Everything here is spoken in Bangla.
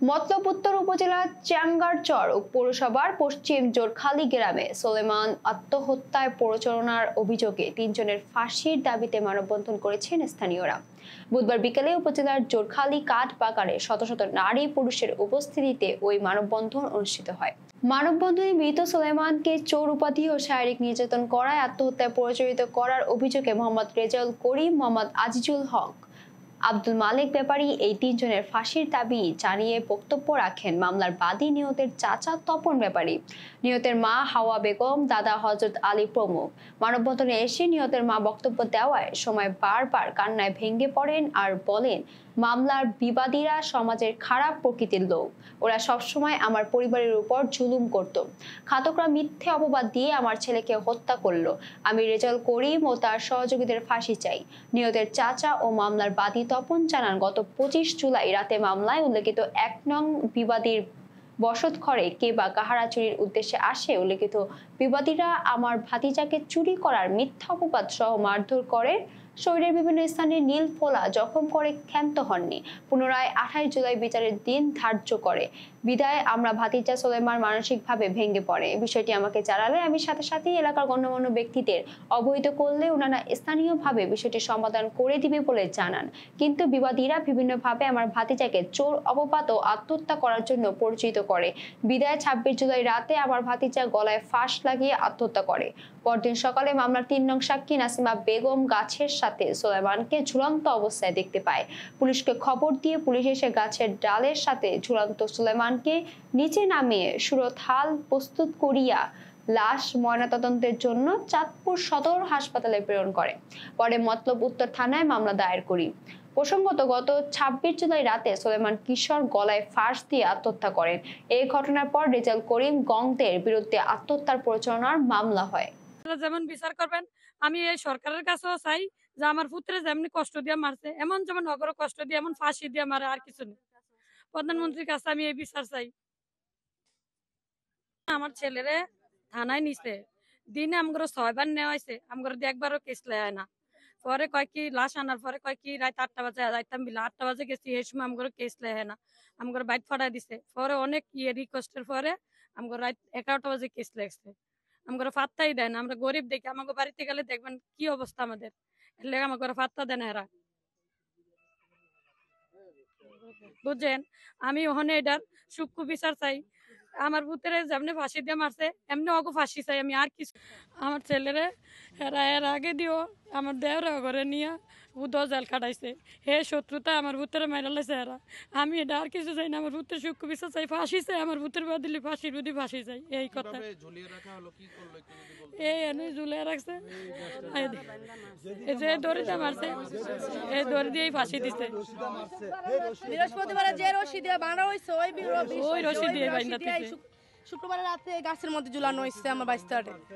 মতলব উত্তর উপজেলার চ্যাঙ্গারচর পৌরসভার পশ্চিম জোরখালী গ্রামে সোলেমান আত্মহত্যায় প্ররোচনার অভিযোগে ৩ জনের ফাঁসির দাবিতে মানববন্ধন করেছেন স্থানীয়রা। বুধবার বিকেলে উপজেলার জোরখালী কাঠ বাগানে শত শত নারী পুরুষের উপস্থিতিতে ওই মানববন্ধন অনুষ্ঠিত হয়। মানববন্ধনে মৃত সোলেমানকে চোর উপাধি ও শারীরিক নির্যাতন করায় আত্মহত্যায় প্ররোচিত করার অভিযোগে মোহাম্মদ রেজাউল করিম, মোহাম্মদ আজিজুল হক, আব্দুল মালেক ব্যাপারী এই ৩ জনের ফাঁসির দাবি জানিয়ে বক্তব্য রাখেন মামলার বাদী নিহতের চাচা তপন ব্যাপারী, নিহতের মা হাওয়া বেগম, দাদা হযরত আলী প্রমুখ। মানববন্ধনে এসে নিহতের মা বক্তব্য দেওয়ার সময় বারবার কান্নায় ভেঙে পড়েন আর বলেন, মামলার বিবাদীরা সমাজের খারাপ প্রকৃতির লোক, ওরা সবসময় আমার পরিবারের উপর জুলুম করত। ঘাতকরা মিথ্যে অপবাদ দিয়ে আমার ছেলেকে হত্যা করলো। আমি রেজাউল করিম ও তার সহযোগীদের ফাঁসি চাই। নিহতের চাচা ও মামলার বাদী তপন জানান, গত ২৫ জুলাই রাতে মামলায় উল্লেখিত ১ নং বিবাদীর বসত ঘরে কে বা কাহারা চুরির উদ্দেশ্যে আসে। উল্লেখিত বিবাদীরা আমার ভাতিজাকে চুরি করার মিথ্যা অপবাদ সহ মারধর করে, শরীরের বিভিন্ন স্থানে নীল ফোলা জখম করে ক্ষান্ত হননি। পুনরায় ২৮ জুলাই বিচারের দিন ধার্য করে। বিদায় আমরা ভাতিজা সোলেমান মানসিকভাবে ভেঙে পড়ে। বিষয়টি আমাকে জানালে আমি সাথে সাথেই এলাকার গণ্যমান্য ব্যক্তিদের অবহিত করলে ওনারা স্থানীয়ভাবে বিষয়টি সমাধান করে দিবে বলে জানান। কিন্তু বিবাদীরা বিভিন্নভাবে আমার ভাতিজাকে চোর অপবাদ ও আত্মহত্যা করার জন্য পরিচিত করে। বিদায় ২৬ জুলাই রাতে আমার ভাতিজা গলায় ফাঁস লাগিয়ে আত্মহত্যা করে। পরদিন সকালে মামলার ৩ নং সাক্ষী নাসিমা বেগম গাছের সাথে সোলেমানকে ঝুলন্ত অবস্থায় দেখতে পায়। পুলিশকে খবর দিয়ে পুলিশ এসে গাছের ডালের সাথে ঝুলন্ত সোলেমানকে নিচে নামিয়ে সুরতহাল প্রস্তুত করিয়া লাশ ময়নাতদন্তের জন্য চাঁদপুর সদর হাসপাতালে প্রেরণ করে। পরে মতলব উত্তর থানায় মামলা দায়ের করি। প্রসঙ্গত, গত ২৬ জুলাই রাতে সোলেমান কিশোর গলায় ফাঁস দিয়ে আত্মহত্যা করেন। এই ঘটনার পর রেজাউল করিম গংদের বিরুদ্ধে আত্মহত্যার প্ররোচনার মামলা হয়। যেমন বিচার করবেন, আমি এই সরকারের কাছেও চাই যে আমার পুত্রে যেমনি কষ্ট দিয়ে মারছে, এমন যেমন নগর কষ্ট দিয়ে এমন ফাঁসি দিয়ে মারে, আর কিছু নেই। প্রধানমন্ত্রীর কাছে আমি এই বিচার চাই। আমার ছেলেরে থানায় নিছে, দিনে আমগর ৬ বার নেওয়া হয়েছে, আমগর একবারও কেস লেয় না। পরে কয় কি লাশ আনার পরে কয় কি রাত ৮টা বাজে যাইতাম, বিলা ৮টা বাজে গেছি, এই সময় আমগর কেস লেয় না, আমগর বাইট ফাটাই দিছে। পরে অনেক রিকোয়েস্টের পরে আমগর রাত ১১টা বাজে কেস লেগছে। আমগর ফাত্তাই দেয় না। আমরা গরিব দেখি, আমাকে বাড়িতে গেলে দেখবেন কি অবস্থা আমাদের, এর লেগে আমাকে ফাত্তা দেয় না এরা, বুঝছেন। আমি ওখানে এটার সূক্ষ্ম বিচার চাই। আমার পুত্রে যেমনি ফাঁসি দিয়ে মারছে এমনি অগো ফাঁসি চাই আমি, আর কিছু। আমার ছেলেরে এর আগে দিও আমার দেওরা ঘরে নিয়ে জেল কাটাইছে, হে শত্রুতা আমার পুত্রে মাইরালাইছে এরা। আমি এটা আর কিছু চাই না, আমার পুত্রের সূক্ষ্ম বিচার চাই, ফাঁসি চাই, আমার পুত্রের বাদিলে ফাঁসির বুদ্ধি ফাঁসি চাই। এই কথা এই এনে ঝুলিয়ে রাখছে, এই যে দড়িতে মারছে, এই দড়ি দিয়ে ফাঁসি দিছে। বৃহস্পতিবার যে রশি দিয়ে বাঁধা হয়েছে ওই রশি দিয়ে শুক্রবার রাতে গাছের মধ্যে ঝুলানো হয়েছে আমার ২২ তারিখে।